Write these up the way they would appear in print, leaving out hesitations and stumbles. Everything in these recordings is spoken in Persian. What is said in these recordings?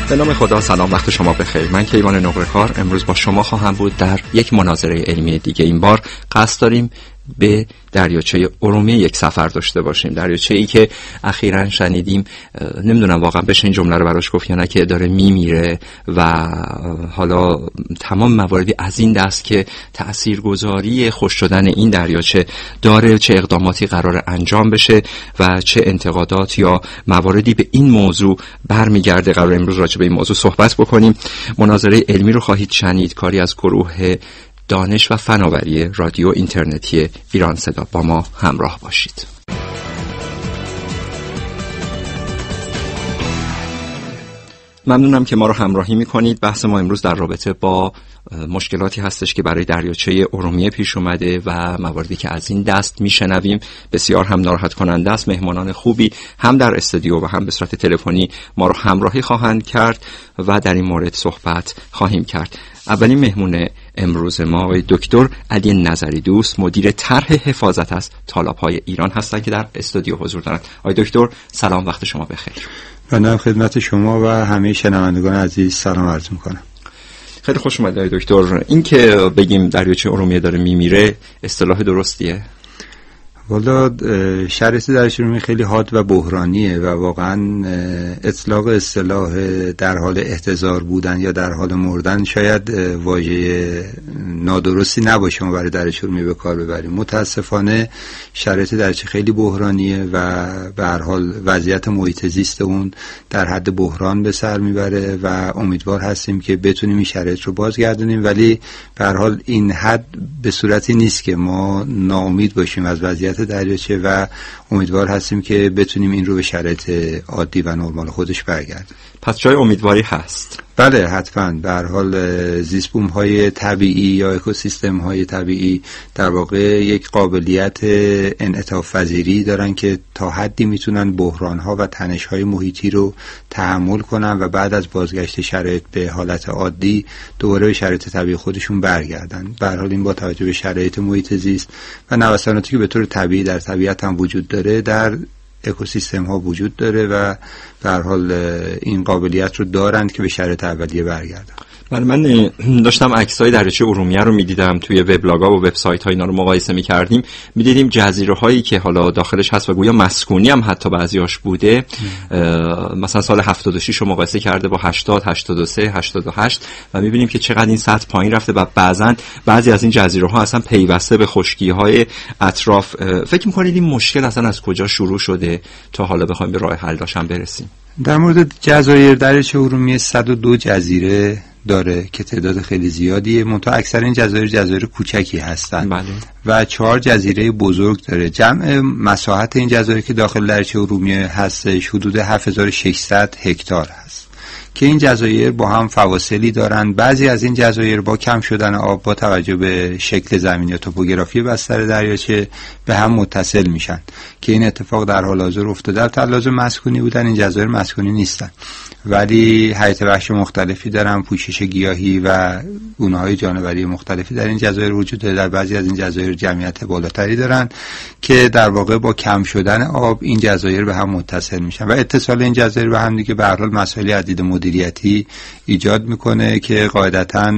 به نام خدا. سلام، وقت شما بخیر. من کیوان نقره‌کار امروز با شما خواهم بود در یک مناظره علمی دیگه. این بار قصد داریم به دریاچه ارومیه یک سفر داشته باشیم. دریاچه‌ای که اخیراً شنیدیم، نمیدونم واقعا بشه این جمله رو براش گفت یا نه، که داره میمیره و حالا تمام مواردی از این دست که تاثیرگذاری خشک شدن این دریاچه داره، چه اقداماتی قرار انجام بشه و چه انتقادات یا مواردی به این موضوع برمیگرده. قرار امروز راجع به این موضوع صحبت بکنیم. مناظره علمی رو خواهید شنید، کاری از گروه دانش و فناوری رادیو اینترنتی ایران صدا. با ما همراه باشید. ممنونم که ما رو همراهی میکنید. بحث ما امروز در رابطه با مشکلاتی هستش که برای دریاچه ارومیه پیش اومده و مواردی که از این دست میشنویم بسیار هم ناراحت کننده است. مهمانان خوبی هم در استودیو و هم به صورت تلفنی ما رو همراهی خواهند کرد و در این مورد صحبت خواهیم کرد. اولین مهمون امروز ما آقای دکتر علی نظری دوست، مدیر طرح حفاظت از تالاب‌های ایران هستند که در استودیو حضور دارند. آقای دکتر سلام، وقت شما بخیر. من خدمت شما و همه شنوندگان عزیز سلام عرض میکنم. خیلی خوش اومدید آقای دکتر. این که بگیم دریاچه ارومیه داره میمیره اصطلاح درستیه؟ والا شرایط دریاچه ارومیه خیلی حاد و بحرانیه و واقعا اطلاق اصطلاح در حال احتضار بودن یا در حال مردن شاید واژه نادرستی نباشه ما برای دریاچه ارومیه به کار ببریم. متاسفانه شرایط دریاچه خیلی بحرانیه و به هر حال وضعیت محیط زیست اون در حد بحران به سر میبره و امیدوار هستیم که بتونیم این شرایط رو بازگردونیم، ولی به هر حال این حد به صورتی نیست که ما ناامید باشیم از وضعیت دریاچه و امیدوار هستیم که بتونیم این رو به شرایط عادی و نرمال خودش برگردیم. پس جای امیدواری هست؟ بله حتما. به هر حال زیست بوم‌های طبیعی یا اکوسیستم‌های طبیعی در واقع یک قابلیت انعطاف پذیری دارن که تا حدی میتونن بحران‌ها و تنش‌های محیطی رو تحمل کنن و بعد از بازگشت شرایط به حالت عادی دوباره به شرایط طبیعی خودشون برگردن. به هر حال این با توجه به شرایط محیط زیست و نوساناتی که به طور طبیعی در طبیعت هم وجود داره در اکوسیستم ها وجود داره و به هر حال این قابلیت رو دارند که به شرایط اولیه برگردن. من داشتم عکسای دریاچه ارومیه رو میدیدم توی وبلاگ‌ها و وبسایت‌ها، اینا رو مقایسه می‌کردیم، می‌دیدیم جزیره‌هایی که حالا داخلش هست و گویا مسکونی هم حتی بعضیاش بوده، مثلا سال 76 رو مقایسه کرده با 80 83 88 و می‌بینیم که چقدر این سطح پایین رفته و بعضی از این جزیره‌ها اصلا پیوسته به خشکی‌های اطراف. فکر می‌کنید این مشکل اصلا از کجا شروع شده تا حالا بخوایم به راه حل داشتن برسیم؟ در مورد جزایر دریاچه ارومیه 102 جزیره داره که تعداد خیلی زیادیه، منتها اکثر این جزایر کوچکی هستن. بله. و 4 جزیره بزرگ داره. جمع مساحت این جزایر که داخل دریاچه ارومیه هستش حدود 7600 هکتار هست که این جزایر با هم فواصلی دارن. بعضی از این جزایر با کم شدن آب با توجه به شکل زمینی یا توپوگرافی بستر دریاچه به هم متصل میشن که این اتفاق در حال حاضر افتاده. در لازم مسکونی بودن این جزایر مسکونی نیستن، ولی حیات وحش مختلفی دارن، پوشش گیاهی و گونه‌های جانوری مختلفی در این جزایر وجود داره. در بعضی از این جزایر جمعیت بالاتری دارن که در واقع با کم شدن آب این جزایر به هم متصل میشن و اتصال این جزایر به هم دیگه به هر حال مسائل عدید مدیریتی ایجاد میکنه که قاعدتاً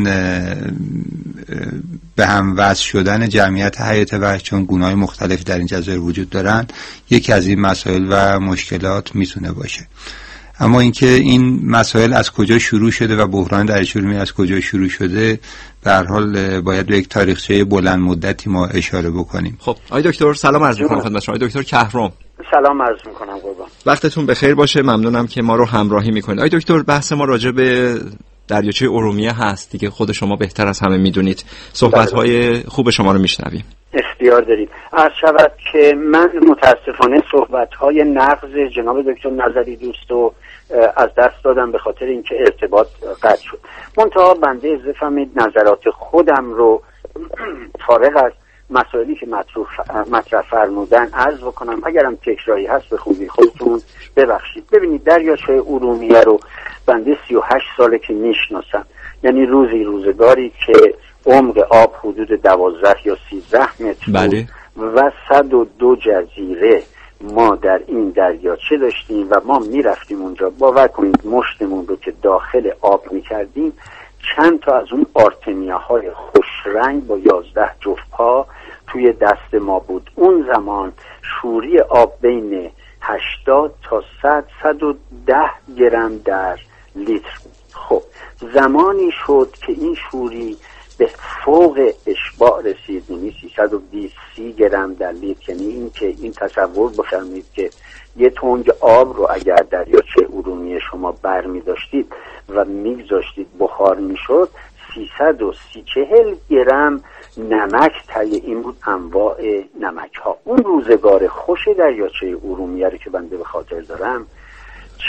به هم وصل شدن جمعیت حیات وحش، چون گونه‌های مختلفی در این جزایر وجود دارن، یکی از این مسائل و مشکلات میتونه باشه. اما اینکه این مسائل از کجا شروع شده و بحران دریاچه ارومیه از کجا شروع شده، به هر حال باید به یک تاریخچه بلند مدتی ما اشاره بکنیم. خب آقای دکتر سلام عرض می‌کنم خدمت شما. آقای دکتر کهرم سلام عرض می‌کنم قربان. وقتتون بخیر باشه. ممنونم که ما رو همراهی می‌کنید. آقای دکتر بحث ما راجع به دریاچه ارومیه هست دیگه، خود شما بهتر از همه میدونید. صحبت‌های خوب شما رو میشنویم. اختیار دارید. عرض شود که من متاسفانه صحبت‌های نقض جناب دکتر نظری دوست رو از دست دادم به خاطر اینکه ارتباط قطع شد. منتها بنده اجازه فرمایید نظرات خودم رو فارغ از مسائلی که مطرح فرمودن عرض بکنم. اگرم تکراری هست به خوبی خودتون ببخشید. ببینید دریاچه ارومیه رو بنده 38 ساله که میشناسم، یعنی روزگاری که عمق آب حدود 12 یا 13 متر بله. و 102 جزیره ما در این دریاچه داشتیم و ما میرفتیم اونجا، باور کنید مشتمون رو که داخل آب میکردیم چند تا از اون آرتمیاهای خوش رنگ با 11 جفت پا توی دست ما بود. اون زمان شوری آب بین 80 تا 110 گرم در لیتر بود. خب زمانی شد که این شوری به فوق اشباع رسید، یعنی 320 گرم در لیتر. یعنی این که این تصور بفرمایید که یه تنگ آب رو اگر دریاچه ارومیه شما برمی داشتید و میگذاشتید بخار میشد، 340 گرم نمک تای این بود، انواع نمک ها. اون روزگار خوش دریاچه ارومیه رو که بنده به خاطر دارم،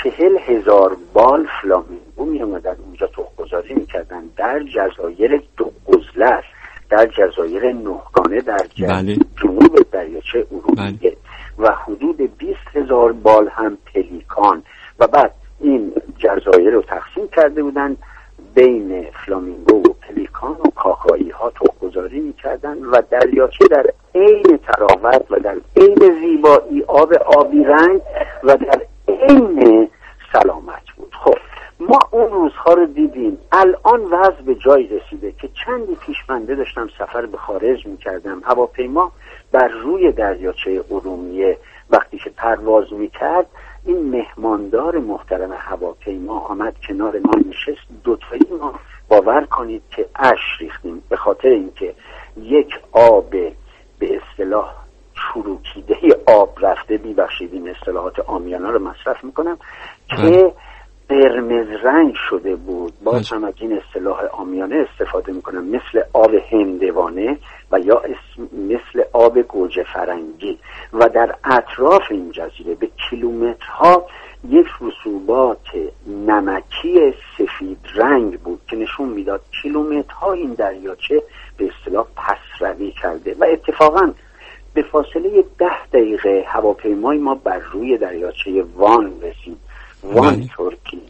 40,000 بال فلامینگو می اومدن اونجا تخم‌گذاری میکردن در جزایر دو قزلر، در جزایر نهگانه، در جنوب دریاچه ارومیه و حدود 20,000 بال هم پلیکان. و بعد این جزایر رو تقسیم کرده بودن بین فلامینگو و پلیکان و کاکایی ها تخم‌گذاری میکردن و دریاچه در عین تراوت و در عین زیبایی، آبی رنگ و در عین سلامت بود. خب ما اون روزها رو دیدیم. الان وضع به جای رسیده که چندی پیش بنده داشتم سفر به خارج میکردم، هواپیما بر روی دریاچه ارومیه وقتی که پرواز میکرد، این مهماندار محترم هواپیما آمد کنار ما نشست، دوتایی ما باور کنید که اشک ریختیم، به خاطر اینکه یک آب به اصطلاح چروکیده آب رفته، ببخشید این اصطلاحات عامیانه رو مصرف میکنم، که قرمز رنگ شده بود. باز هم از این اصطلاح عامیانه استفاده میکنم، مثل آب هندوانه و یا مثل آب گوجه فرنگی. و در اطراف این جزیره به کیلومترها یک رسوبات نمکی سفید رنگ بود که نشون میداد کیلومترها این دریاچه به اصطلاح پسروی کرده. و اتفاقاً به فاصله 10 دقیقه هواپیمای ما بر روی دریاچه وان رسید. وان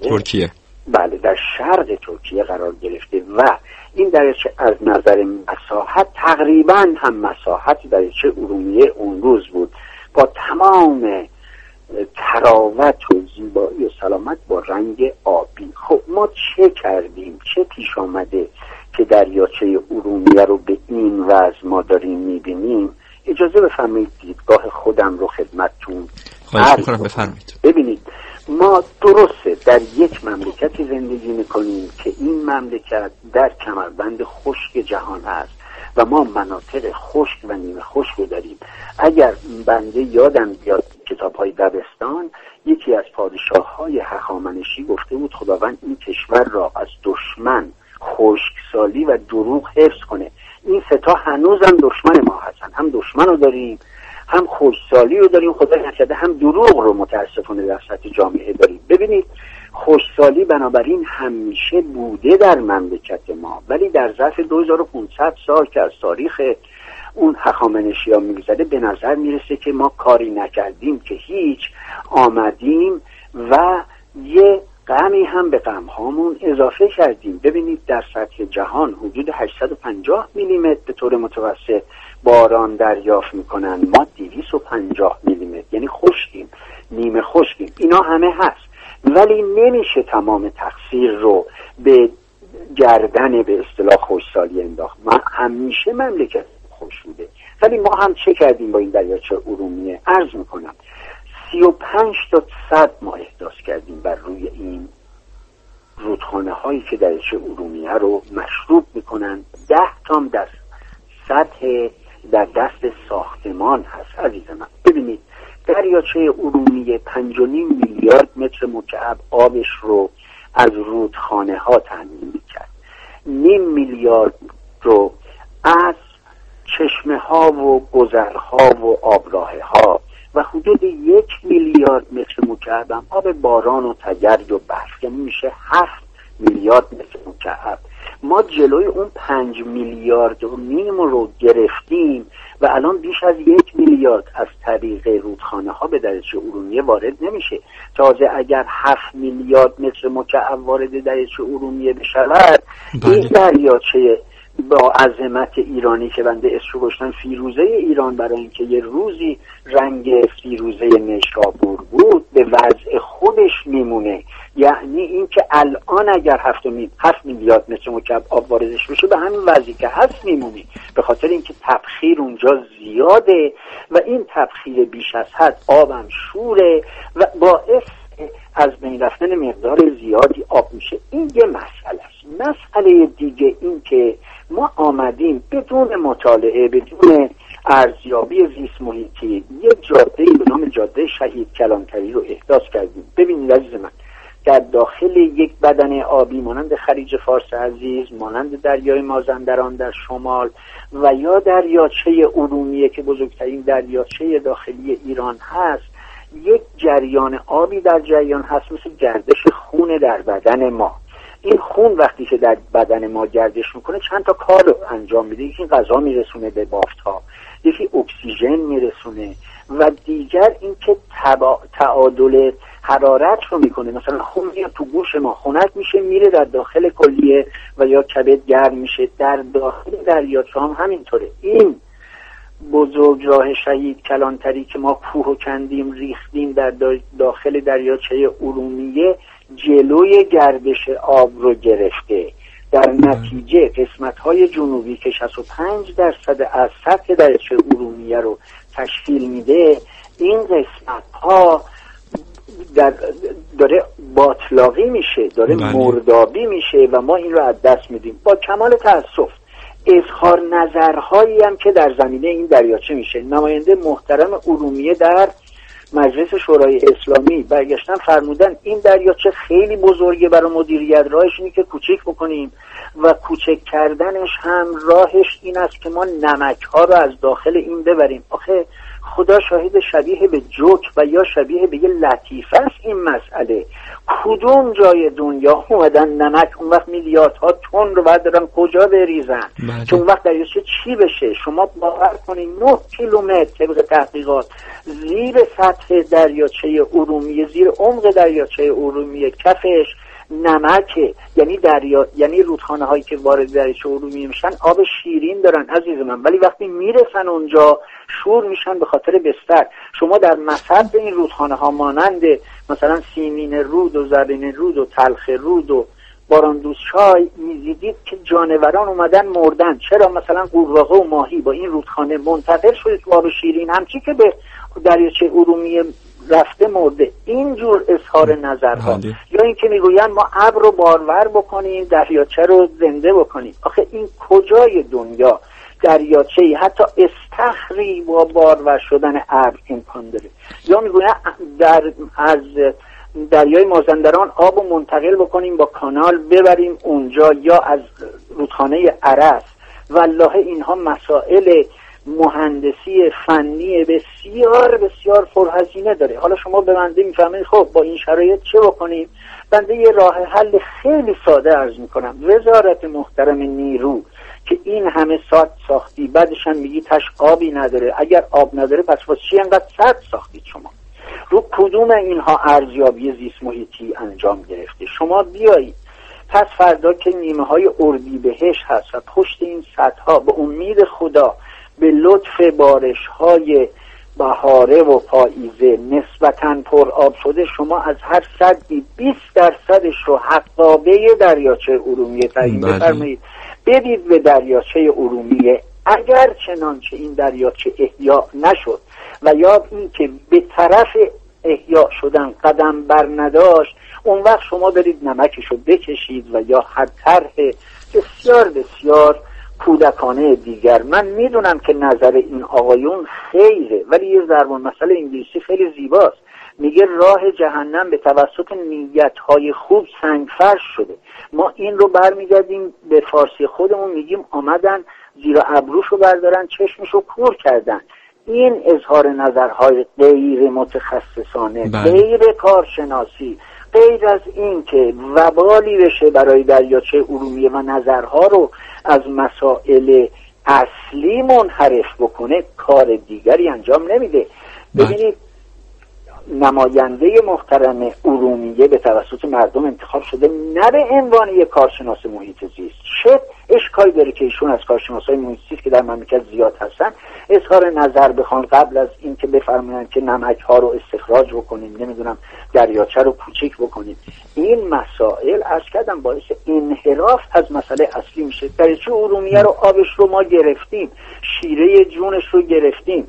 ترکیه بله، در شرق ترکیه قرار گرفته و این دریاچه از نظر مساحت تقریبا هم مساحت دریاچه ارومیه اون روز بود، با تمام تراوت و زیبایی و سلامت با رنگ آبی. خب ما چه کردیم؟ چه پیش آمده که دریاچه ارومیه رو به این وضع ما داریم میبینیم؟ اجازه بفرمایید دیدگاه خودم رو خدمتتون خواهش میکنم، بفرمایید. ببینید، ما درسته در یک مملکتی زندگی میکنیم که این مملکت در کمربند خشک جهان هست و ما مناطق خشک و نیمه خشک رو داریم. اگر بنده یادم بیاد کتاب‌های دبستان، یکی از پادشاه‌های هخامنشی گفته بود خداوند این کشور را از دشمن، خشکسالی و دروغ حفظ کنه. این سه تا هنوزم دشمن ما هستن، هم دشمن رو داریم، هم خشکسالی رو داریم، خدا نکرده هم دروغ رو متاسفانه در سطح جامعه داریم. ببینید، خشکسالی بنابراین همیشه بوده در مملکت ما، ولی در ظرف 2500 سال که از تاریخ اون هخامنشی ها میگذره به نظر میرسه که ما کاری نکردیم، که هیچ، آمدیم و یه غمی هم به غمهامون اضافه کردیم. ببینید در سطح جهان حدود 850 میلیمتر به طور متوسط باران دریافت میکنن، ما 250 میلیمتر، یعنی خشکیم، نیمه خشکیم. اینا همه هست، ولی نمیشه تمام تقصیر رو به گردن به اصطلاح خشکسالی انداخت. همیشه مملکت خوش بوده، ولی ما هم چه کردیم با این دریاچه ارومیه؟ عرض میکنم 35 تا 100 ما احداث کردیم بر روی این رودخانه هایی که دریاچه ارومیه رو مشروب میکنن. 10 تام در سطح در دست ساختمان هست عزیز من. ببینید دریاچه ارومیه 5.5 میلیارد متر مکعب آبش رو از رودخانه ها تامین میکرد، 0.5 میلیارد رو از چشمه ها و گذرها و آبراه ها و حدود 1 میلیارد متر مکعب هم آب باران و تگرگ و برف، یعنی میشه 7 میلیارد متر مکعب. ما جلوی اون 5 میلیارد و نیم رو گرفتیم و الان بیش از 1 میلیارد از طریق رودخانه ها به دریاچه ارومیه وارد نمیشه. تازه اگر 7 میلیارد متر مکعب وارد دریاچه ارومیه بشود، این دریاچه با عظمت ایرانی که بنده اسمش گذاشتم فیروزه ایران، برای اینکه یه روزی رنگ فیروزه نیشابور بود، به وضع خودش میمونه. یعنی اینکه الان اگر 7 میلیارد متر مکعب آب واردش بشه به همین وضعی که هست میمونه، به خاطر اینکه تبخیر اونجا زیاده و این تبخیر بیش از حد آبم شوره و باعث از بین رفتن مقدار زیادی آب میشه. این یه مسئله است. مسئله دیگه این که ما آمدیم بدون مطالعه، بدون ارزیابی زیست محیطی، یه جاده به نام جاده شهید کلانتری رو احداث کردیم. ببینید عزیز من، در داخل یک بدن آبی مانند خلیج فارس عزیز، مانند دریای مازندران در شمال و یا دریاچه ارومیه که بزرگترین دریاچه داخلی ایران هست، یک جریان آبی در جریان هست مثل گردش خون در بدن ما. این خون وقتی که در بدن ما گردش میکنه چند تا کار رو انجام میده. یکی غذا میرسونه به بافت‌ها، یکی اکسیژن میرسونه و دیگر اینکه تعادل حرارت رو میکنه. مثلا خون میاد تو گوش ما، خنک میشه میره در داخل کلیه و یا کبد گرم میشه. در داخل دریاچه هم همینطوره. این بزرگراه شهید کلانتری که ما کوه و کندیم ریختیم در داخل دریاچه ارومیه، جلوی گردش آب رو گرفته. در نتیجه قسمت‌های جنوبی که 65% از سطح دریاچه ارومیه رو تشکیل میده، این قسمت‌ها داره باطلاقی میشه، داره مردابی میشه و ما این رو از دست میدیم. با کمال تأسف اظهار نظرهایی هم که در زمینه این دریاچه میشه. نماینده محترم ارومیه در مجلس شورای اسلامی برگشتن فرمودن این دریاچه خیلی بزرگه، برای مدیریت راهش اینه که کوچیک بکنیم و کوچک کردنش هم راهش این است که ما نمک ها رو از داخل این ببریم. آخه خدا شاهد، شبیه به جوک و یا شبیه به یه لطیفه است این مسئله. کدوم جای دنیا اومدن نمک اون وقت میلیاردها تن رو بعد دارن کجا بریزن که اون وقت دریاچه چی بشه؟ شما باور کنید 9 کیلومتر طبق تحقیقات زیر سطح دریاچه ارومیه، زیر عمق دریاچه ارومیه کفش نمکه. یعنی رودخانه هایی که وارد دریاچه ارومیه میشن آب شیرین دارن عزیز من، ولی وقتی میرسن اونجا شور میشن به خاطر بستر. شما در مصب این رودخانه ها مانند مثلا سیمین رود و زرین رود و تلخ رود و باراندوز چای میدیدید که جانوران اومدن مردن. چرا؟ مثلا قورباغه و ماهی با این رودخانه منتقل شده تو آب شیرین، همچی که به دریاچه ارومیه رفته مرده. اینجور اظهار نظرها یا اینکه میگوین ما ابر رو بارور بکنیم، دریاچه رو زنده بکنیم. آخه این کجای دنیا دریاچه‌ای حتی استخری با بارور شدن ابر امکان داره؟ یا میگوین از دریای مازندران آب رو منتقل بکنیم با کانال ببریم اونجا، یا از رودخانه ارس. والله اینها مسائل مهندسی فنی بسیار بسیار پرهزینه داره. حالا شما به بنده میفهمید خب با این شرایط چه بکنیم؟ بنده یه راه حل خیلی ساده عرض میکنم. وزارت محترم نیرو که این همه سد ساختی، بعدش هم میگی تش آبی نداره. اگر آب نداره پس واسه چی انقدر سد ساختید شما؟ رو کدوم اینها ارزیابی زیست محیطی انجام گرفته؟ شما بیایید پس فردا که نیمه های اردیبهشت هست و پشت این سدها به امید خدا به لطف بارش های بهاره و پاییزه نسبتاً پر آب شده، شما از هر سدی 20% رو حقابه دریاچه ارومیه تعیین بفرمایید بدید به دریاچه ارومیه. اگر چنانچه این دریاچه احیا نشد و یا این که به طرف احیا شدن قدم بر نداشت، اون وقت شما برید نمکشو بکشید و یا هر طرح بسیار بسیار کودکانه دیگر. من میدونم که نظر این آقایون خیره، ولی یه ضرب المثل انگلیسی خیلی زیباست، میگه راه جهنم به توسط نیت‌های خوب سنگفرش شده. ما این رو برمیگردیم به فارسی خودمون میگیم آمدن زیرا ابروشو بردارن چشمشو کور کردن. این اظهار نظرهای غیر متخصصانه، غیر کارشناسی، غیر از این که وبالی بشه برای دریاچه ارومیه و نظرها رو از مسائل اصلی منحرف بکنه، کار دیگری انجام نمیده. ببینید نماینده محترم ارومیه به توسط مردم انتخاب شده، نه به عنوان یک کارشناس محیط زیست. چه اشکالی داره که ایشون از کارشناسای محیط زیست که در مملکت زیاد هستن اظهار نظر بخوان قبل از اینکه بفرمایند که نمک ها رو استخراج بکنیم، نمیدونم دریاچه رو کوچیک بکنیم. این مسائل عرض کردم باعث انحراف از مسئله اصلی میشه. دریاچه ارومیه رو آبش رو ما گرفتیم، شیره جونش رو گرفتیم.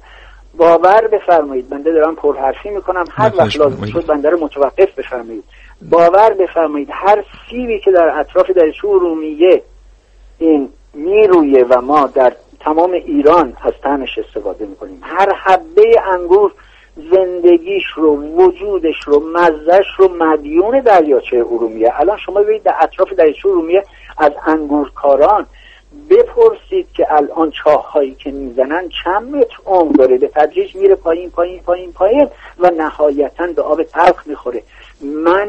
باور بفرمایید، بنده دارم پرحرفی میکنم، هر وقت لازم شد بنده رو متوقف بفرمایید. باور بفرمایید هر سیبی که در اطراف دریاچه ارومیه این میرویه و ما در تمام ایران از طعمش استفاده میکنیم، هر حبه انگور زندگیش رو، وجودش رو، مزهش رو مدیون دریاچه ارومیه. الان شما ببینید در اطراف دریاچه ارومیه از انگورکاران بپرسید که الان چاه‌هایی که میزنن چند متر عمق داره، به تدریج میره پایین پایین پایین پایین و نهایتاً به آب تلخ میخوره. من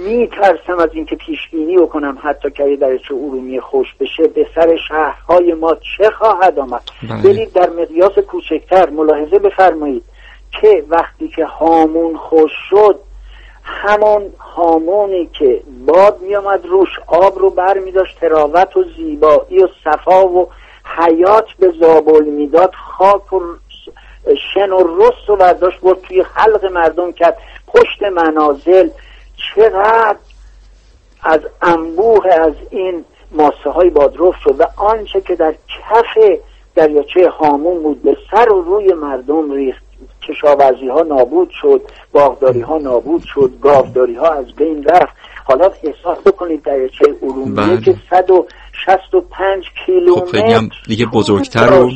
میترسم از اینکه پیش بینی بکنم حتی که دریاچه ارومیه خوش بشه به سر شهرهای ما چه خواهد آمد. برید در مقیاس کوچکتر ملاحظه بفرمایید که وقتی که هامون خوش شد، همون هامونی که باد میامد روش آب رو بر میداشت، تراوت و زیبایی و صفا و حیات به زابل میداد، خاک و شن و رست و برداشت برد توی خلق مردم کرد، پشت منازل. چقدر از انبوه از این ماسه های بادرفت شد و آنچه که در کف دریاچه هامون بود به سر و روی مردم ریخت. کشاورزی ها نابود شد، باغداری ها نابود شد، گاوداری ها از بین رفت. حالا احساس بکنید دریاچه ارومیه که 165 کیلومتر خب خیلی هم دیگه بزرگتر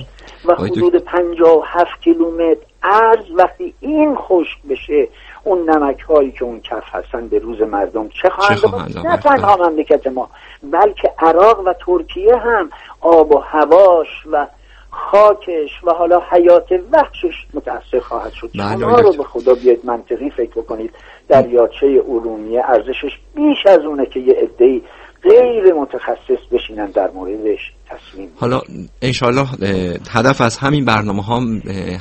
و حدود 57 کیلومتر عرض، وقتی این خشک بشه اون نمک هایی که اون کف هستن به روز مردم چه خواهند؟ نه تنها مملکت ما بلکه عراق و ترکیه هم آب و هواش و خاکش و حالا حیات وحشش متأثر خواهد شد. شما رو به خدا بیاید منطقی فکر بکنید. دریاچه ارومیه ارزشش بیش از اونه که یه عده‌ای غیر متخصص بشینن در موردش تصمیم. حالا انشالله هدف از همین برنامه ها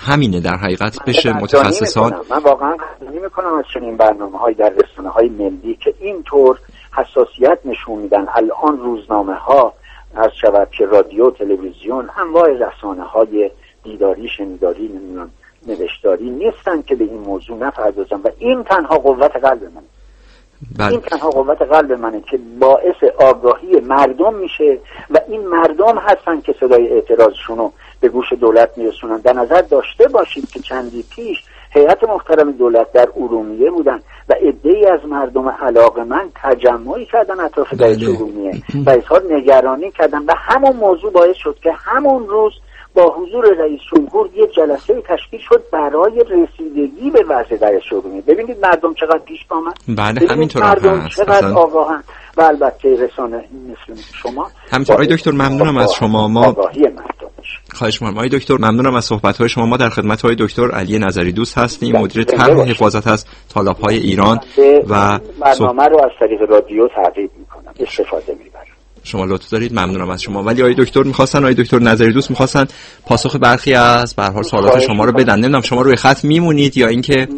همینه در حقیقت بشه متخصصان. من واقعا قدردانی میکنم از چنین برنامه های در رسانه های ملی که اینطور حساسیت نشون میدن. الان روزنامه ها از شود که رادیو، تلویزیون، انواع رسانه های دیداری، شنیداری، نمیدونم نوشتاری نیستن که به این موضوع نپردازن و این تنها قوت قلب منه. این تنها قوت قلب منه که باعث آگاهی مردم میشه و این مردم هستن که صدای اعتراضشونو به گوش دولت میرسونن. در نظر داشته باشید که چندی پیش هیئت محترم دولت در ارومیه بودن و عده‌ای از مردم علاقه‌مند تجمعی کردن اطراف دریاچه ارومیه و اظهار نگرانی کردن و همون موضوع باعث شد که همون روز با حضور رئیس جمهور یک جلسه تشکیل شد برای رسیدگی به وضع دریاچه ارومیه. ببینید مردم چقدر پیش آمد. بله همینطور مردم چقدر آگاهن و البته رسانه مثل شما. همینطور. آقای دکتر ممنونم از شما. ما آگاهی مردم. خواهش می‌کنم. آقای دکتر ممنونم از صحبت‌های شما. ما در خدمت آقای دکتر علی نظری دوست هستیم، مدیر طرح و حفاظت از تالاب‌های ایران و برنامه رو از طریق رادیو تعقیب می‌کنم، استفاده می‌برم. شما لطف دارید، ممنونم از شما. ولی آقای دکتر می‌خواستن، آقای دکتر نظری دوست می‌خواستن پاسخ برخی از به هر حال سوالات شما رو بدن. نمیدونم شما روی خط میمونید یا اینکه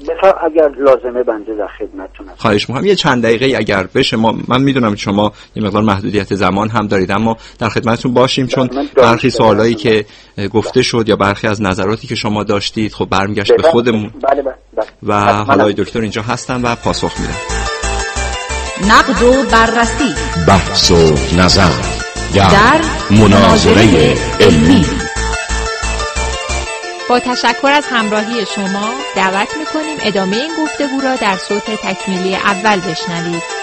اگر لازمه بنده در خدمتتون هستم. خواهش می‌کنم یه چند دقیقه اگر بشه. من میدونم شما یه مقدار محدودیت زمان هم دارید اما در خدمتتون باشیم چون برخی سوالایی که گفته شد یا برخی از نظراتی که شما داشتید خب برمیگشت به خودمون. بله. و حالا آقای دکتر اینجا هستن و پاسخ میدن. نقد و بررسی، بحث و نظر در مناظره علمی. با تشکر از همراهی شما دعوت می‌کنیم ادامه این گفتگو را در صوت تکمیلی اول بشنوید.